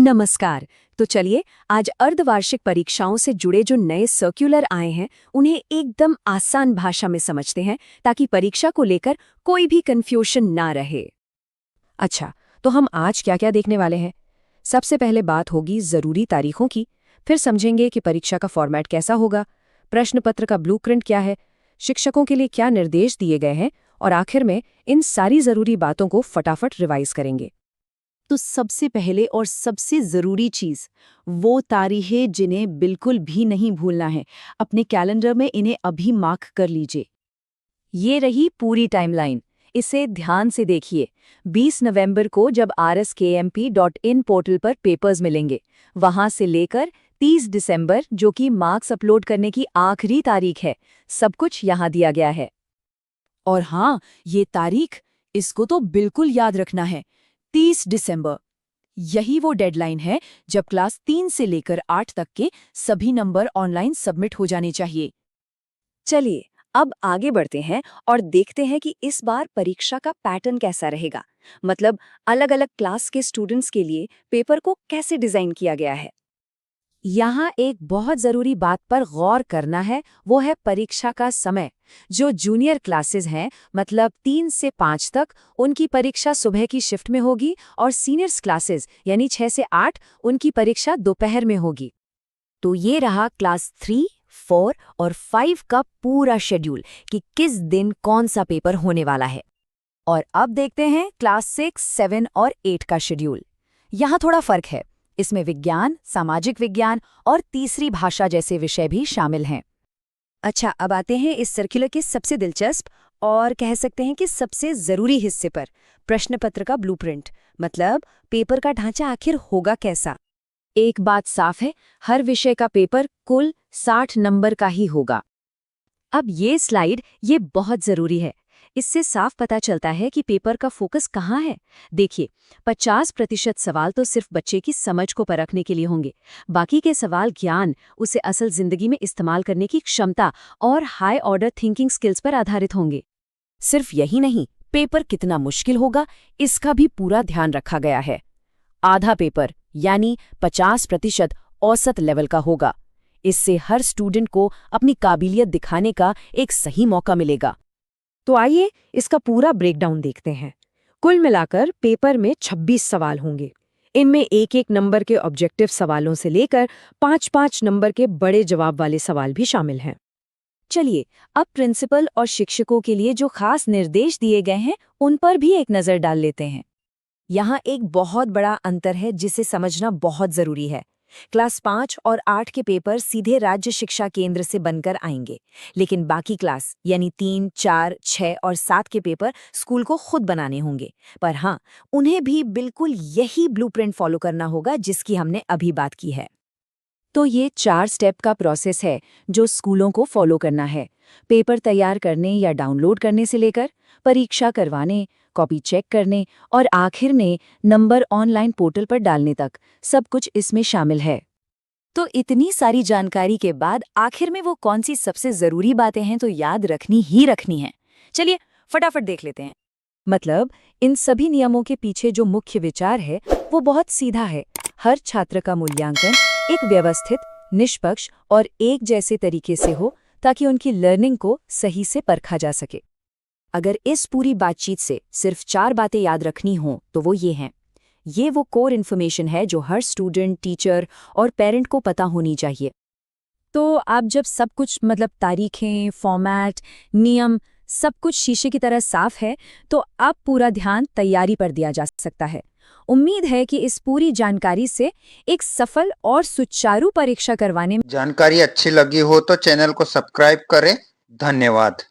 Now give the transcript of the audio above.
नमस्कार। तो चलिए आज अर्धवार्षिक परीक्षाओं से जुड़े जो नए सर्कुलर आए हैं उन्हें एकदम आसान भाषा में समझते हैं ताकि परीक्षा को लेकर कोई भी कंफ्यूजन ना रहे। अच्छा, तो हम आज क्या क्या देखने वाले हैं? सबसे पहले बात होगी ज़रूरी तारीखों की, फिर समझेंगे कि परीक्षा का फॉर्मेट कैसा होगा, प्रश्न पत्र का ब्लूप्रिंट क्या है, शिक्षकों के लिए क्या निर्देश दिए गए हैं और आखिर में इन सारी ज़रूरी बातों को फटाफट रिवाइज करेंगे। तो सबसे पहले और सबसे ज़रूरी चीज़ वो तारीखें जिन्हें बिल्कुल भी नहीं भूलना है। अपने कैलेंडर में इन्हें अभी मार्क कर लीजिए। ये रही पूरी टाइमलाइन। इसे ध्यान से देखिए। 20 नवंबर को जब rskmp.in पोर्टल पर पेपर्स मिलेंगे, वहां से लेकर 30 दिसंबर जो कि मार्क्स अपलोड करने की आखिरी तारीख है, सब कुछ यहाँ दिया गया है। और हाँ, ये तारीख, इसको तो बिल्कुल याद रखना है। 30 दिसंबर, यही वो डेडलाइन है जब क्लास 3 से लेकर 8 तक के सभी नंबर ऑनलाइन सबमिट हो जाने चाहिए। चलिए अब आगे बढ़ते हैं और देखते हैं कि इस बार परीक्षा का पैटर्न कैसा रहेगा। मतलब अलग अलग क्लास के स्टूडेंट्स के लिए पेपर को कैसे डिजाइन किया गया है। यहाँ एक बहुत ज़रूरी बात पर गौर करना है, वो है परीक्षा का समय। जो जूनियर क्लासेस हैं, मतलब 3 से 5 तक, उनकी परीक्षा सुबह की शिफ्ट में होगी और सीनियर्स क्लासेस यानी 6 से 8, उनकी परीक्षा दोपहर में होगी। तो ये रहा क्लास 3, 4 और 5 का पूरा शेड्यूल कि किस दिन कौन सा पेपर होने वाला है। और अब देखते हैं क्लास 6, 7 और 8 का शेड्यूल। यहाँ थोड़ा फर्क है। इसमें विज्ञान, सामाजिक विज्ञान और तीसरी भाषा जैसे विषय भी शामिल हैं। अच्छा, अब आते हैं इस सर्कुलर के सबसे दिलचस्प और कह सकते हैं कि सबसे ज़रूरी हिस्से पर, प्रश्न पत्र का ब्लूप्रिंट। मतलब पेपर का ढांचा आखिर होगा कैसा। एक बात साफ है, हर विषय का पेपर कुल 60 नंबर का ही होगा। अब ये स्लाइड ये बहुत ज़रूरी है। इससे साफ पता चलता है कि पेपर का फोकस कहाँ है। देखिए, 50% सवाल तो सिर्फ बच्चे की समझ को परखने के लिए होंगे। बाकी के सवाल ज्ञान, उसे असल जिंदगी में इस्तेमाल करने की क्षमता और हाई ऑर्डर थिंकिंग स्किल्स पर आधारित होंगे। सिर्फ यही नहीं, पेपर कितना मुश्किल होगा, इसका भी पूरा ध्यान रखा गया है। आधा पेपर यानी 50% औसत लेवल का होगा। इससे हर स्टूडेंट को अपनी काबिलियत दिखाने का एक सही मौका मिलेगा। तो आइए इसका पूरा ब्रेकडाउन देखते हैं। कुल मिलाकर पेपर में 26 सवाल होंगे। इनमें एक एक नंबर के ऑब्जेक्टिव सवालों से लेकर 5-5 नंबर के बड़े जवाब वाले सवाल भी शामिल हैं। चलिए अब प्रिंसिपल और शिक्षकों के लिए जो खास निर्देश दिए गए हैं उन पर भी एक नज़र डाल लेते हैं। यहाँ एक बहुत बड़ा अंतर है जिसे समझना बहुत ज़रूरी है। क्लास 5 और 8 के पेपर सीधे राज्य शिक्षा केंद्र से बनकर आएंगे, लेकिन बाकी क्लास यानी 3, 4, 6 और 7 के पेपर स्कूल को खुद बनाने होंगे। पर हाँ, उन्हें भी बिल्कुल यही ब्लूप्रिंट फॉलो करना होगा जिसकी हमने अभी बात की है। तो ये 4 स्टेप का प्रोसेस है जो स्कूलों को फॉलो करना है। पेपर तैयार करने या डाउनलोड करने से लेकर परीक्षा करवाने, कॉपी चेक करने और आखिर में नंबर ऑनलाइन पोर्टल पर डालने तक सब कुछ इसमें शामिल है। तो इतनी सारी जानकारी के बाद आखिर में वो कौन सी सबसे ज़रूरी बातें हैं तो याद रखनी ही रखनी है। चलिए फटाफट देख लेते हैं। मतलब इन सभी नियमों के पीछे जो मुख्य विचार है वो बहुत सीधा है। हर छात्र का मूल्यांकन एक व्यवस्थित, निष्पक्ष और एक जैसे तरीके से हो ताकि उनकी लर्निंग को सही से परखा जा सके। अगर इस पूरी बातचीत से सिर्फ 4 बातें याद रखनी हों तो वो ये हैं। ये वो कोर इन्फॉर्मेशन है जो हर स्टूडेंट, टीचर और पेरेंट को पता होनी चाहिए। तो आप जब सब कुछ मतलब तारीखें, फॉर्मेट, नियम सब कुछ शीशे की तरह साफ है तो अब पूरा ध्यान तैयारी पर दिया जा सकता है। उम्मीद है कि इस पूरी जानकारी से एक सफल और सुचारू परीक्षा करवाने में जानकारी अच्छी लगी हो तो चैनल को सब्सक्राइब करें। धन्यवाद।